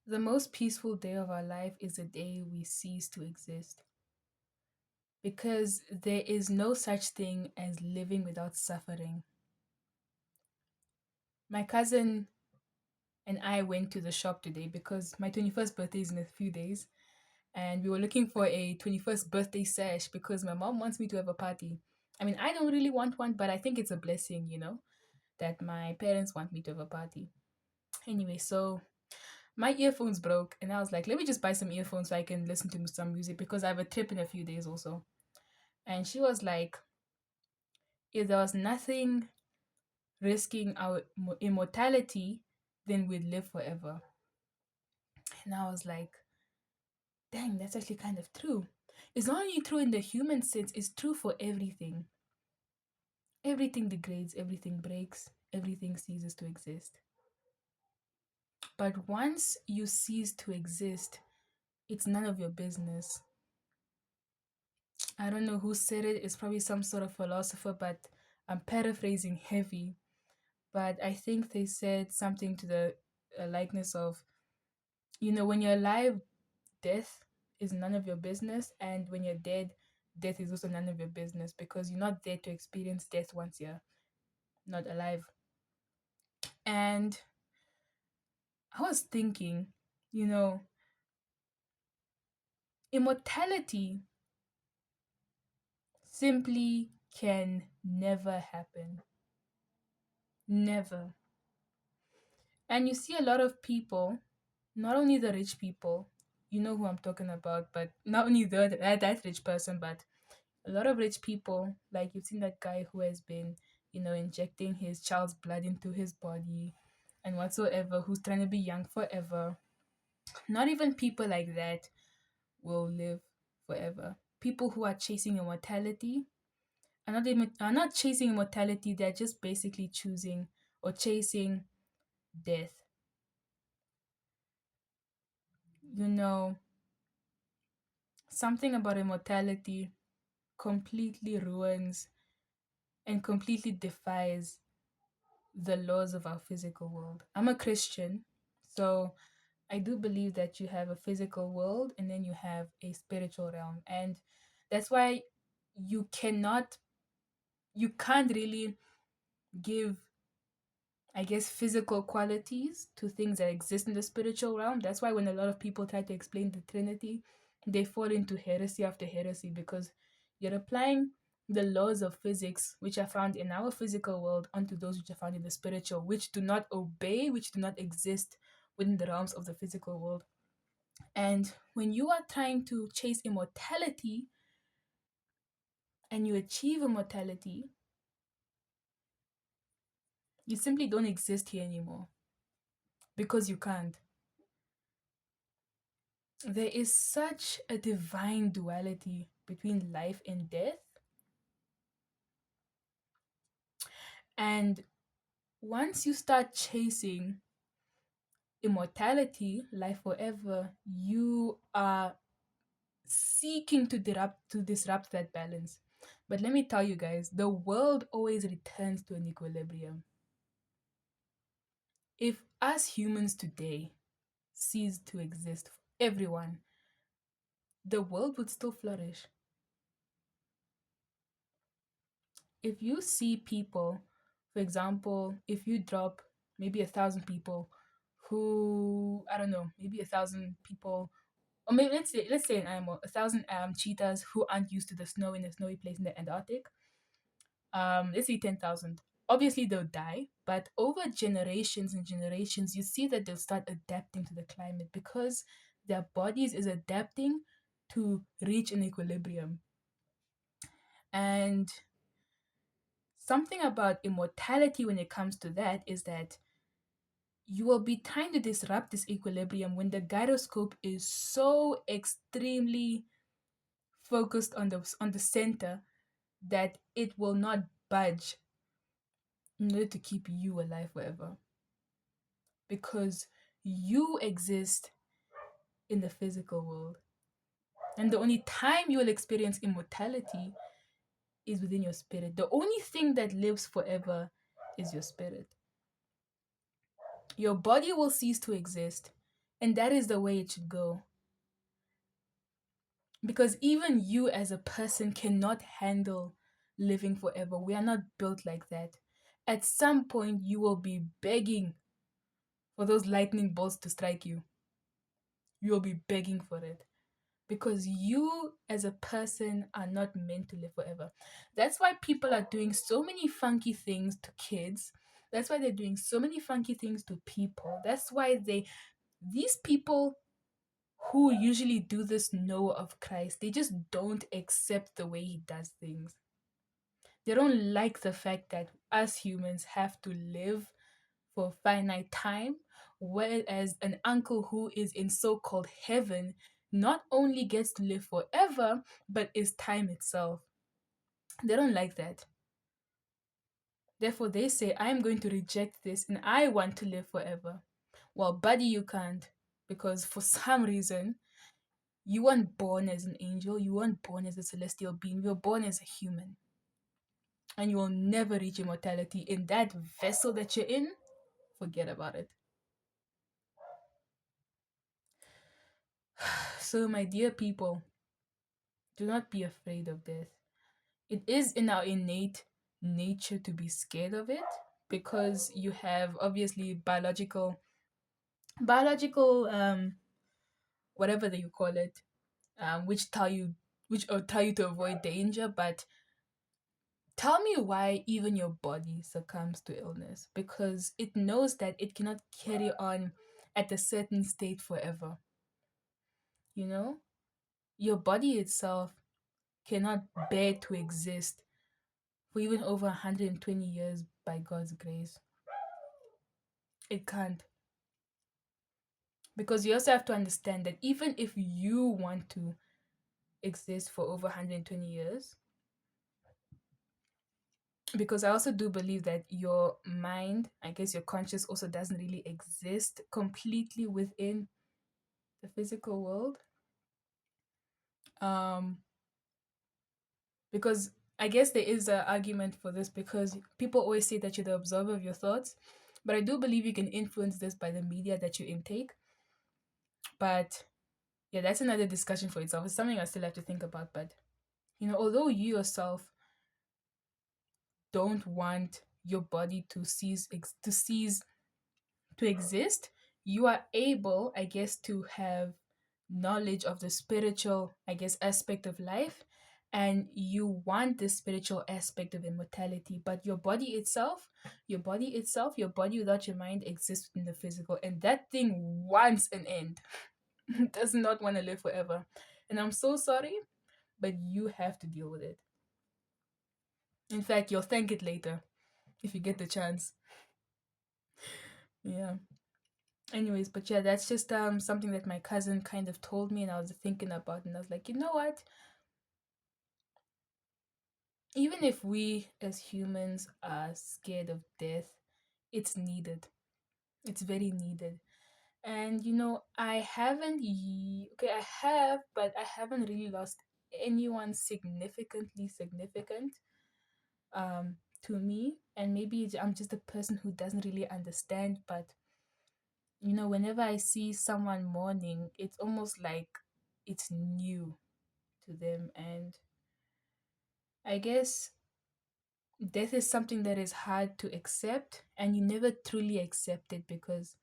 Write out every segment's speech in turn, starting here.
The most peaceful day of our life is the day we cease to exist because there is no such thing as living without suffering. My cousin and I went to the shop today because my 21st birthday is in a few days, and we were looking for a 21st birthday sash because my mom wants me to have a party. I mean, I don't really want one, but I think it's a blessing, that my parents want me to have a party. Anyway, so my earphones broke, and I was like, let me just buy some earphones so I can listen to some music because I have a trip in a few days also. And she was like, if there was nothing risking our immortality, then we'd live forever. And I was like, dang, that's actually kind of true. It's not only true in the human sense, it's true for everything. Everything degrades, everything breaks, everything ceases to exist. But once you cease to exist, it's none of your business. I don't know who said it, it's probably some sort of philosopher, but I'm paraphrasing heavy. But I think they said something to the likeness of, when you're alive, death is none of your business, and when you're dead, death is also none of your business because you're not there to experience death once you're not alive. And I was thinking, you know, immortality simply can never happen. Never. And you see a lot of people, not only the rich people, you know who I'm talking about, but not only that rich person, but a lot of rich people, like you've seen that guy who has been, injecting his child's blood into his body and whatsoever, who's trying to be young forever. Not even people like that will live forever. People who are chasing immortality are not chasing immortality, they're just basically choosing or chasing death. You know, something about immortality completely ruins and completely defies the laws of our physical world. I'm a Christian, so I do believe that you have a physical world and then you have a spiritual realm. And that's why you cannot, you can't really give, I guess, physical qualities to things that exist in the spiritual realm. That's why when a lot of people try to explain the Trinity, they fall into heresy after heresy because you're applying the laws of physics, which are found in our physical world, onto those which are found in the spiritual, which do not obey, which do not exist within the realms of the physical world. And when you are trying to chase immortality and you achieve immortality, you simply don't exist here anymore because you can't. There is such a divine duality between life and death. And once you start chasing immortality, life forever, you are seeking to disrupt that balance. But let me tell you guys, the world always returns to an equilibrium. If us humans today cease to exist for everyone, the world would still flourish. If you see people, for example, if you drop maybe 1,000 people who, I don't know, maybe 1,000 people, or maybe let's say an animal, 1,000 cheetahs who aren't used to the snow in a snowy place in the Antarctic. Let's say 10,000. Obviously they'll die, but over generations and generations, you see that they'll start adapting to the climate because their bodies is adapting to reach an equilibrium. And something about immortality when it comes to that is that you will be trying to disrupt this equilibrium when the gyroscope is so extremely focused on the center that it will not budge in order to keep you alive forever because you exist in the physical world, and the only time you will experience immortality is within your spirit. The only thing that lives forever is your spirit. Your body will cease to exist. And that is the way it should go. Because even you as a person cannot handle living forever. We are not built like that. At some point, you will be begging for those lightning bolts to strike you. You will be begging for it. Because you as a person are not meant to live forever. That's why people are doing so many funky things to kids. That's why they're doing so many funky things to people. That's why these people who usually do this know of Christ. They just don't accept the way he does things. They don't like the fact that us humans have to live for finite time, whereas an uncle who is in so called heaven not only gets to live forever, but is time itself. They don't like that. Therefore, they say, I'm going to reject this and I want to live forever. Well, buddy, you can't. Because for some reason, you weren't born as an angel, you weren't born as a celestial being, you were born as a human. And you will never reach immortality in that vessel that you're in. Forget about it. So, my dear people, do not be afraid of death. It is in our innate nature to be scared of it because you have obviously biological whatever that you call it, which tell you to avoid danger. But tell me why even your body succumbs to illness, because it knows that it cannot carry on at a certain state forever. You know, your body itself cannot bear to exist for even over 120 years by God's grace. It can't. Because you also have to understand that even if you want to exist for over 120 years, because I also do believe that your mind, I guess your conscious also doesn't really exist completely within the physical world. Um, because I guess there is an argument for this because people always say that you're the observer of your thoughts, but I do believe you can influence this by the media that you intake. But yeah, that's another discussion for itself. It's something I still have to think about. But although you yourself don't want your body to exist, you are able, I guess, to have knowledge of the spiritual, I guess, aspect of life, and you want the spiritual aspect of immortality. But your body without your mind exists in the physical, and that thing wants an end. Does not want to live forever. And I'm so sorry, but you have to deal with it. In fact, you'll thank it later if you get the chance. Yeah. Anyways, but yeah, that's just something that my cousin kind of told me and I was thinking about, and I was like, you know what? Even if we as humans are scared of death, it's needed. It's very needed. And I haven't okay, I have, but I haven't really lost anyone significantly significant to me, and maybe I'm just a person who doesn't really understand. But whenever I see someone mourning, it's almost like it's new to them. And I guess death is something that is hard to accept, and you never truly accept it because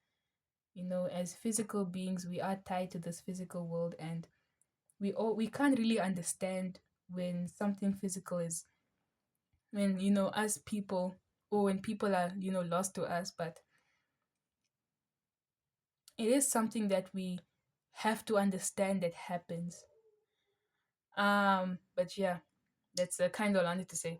as physical beings we are tied to this physical world, and we can't really understand when something physical is, when us people, or when people are lost to us. But it is something that we have to understand that happens. But yeah, that's kind of all I wanted to say.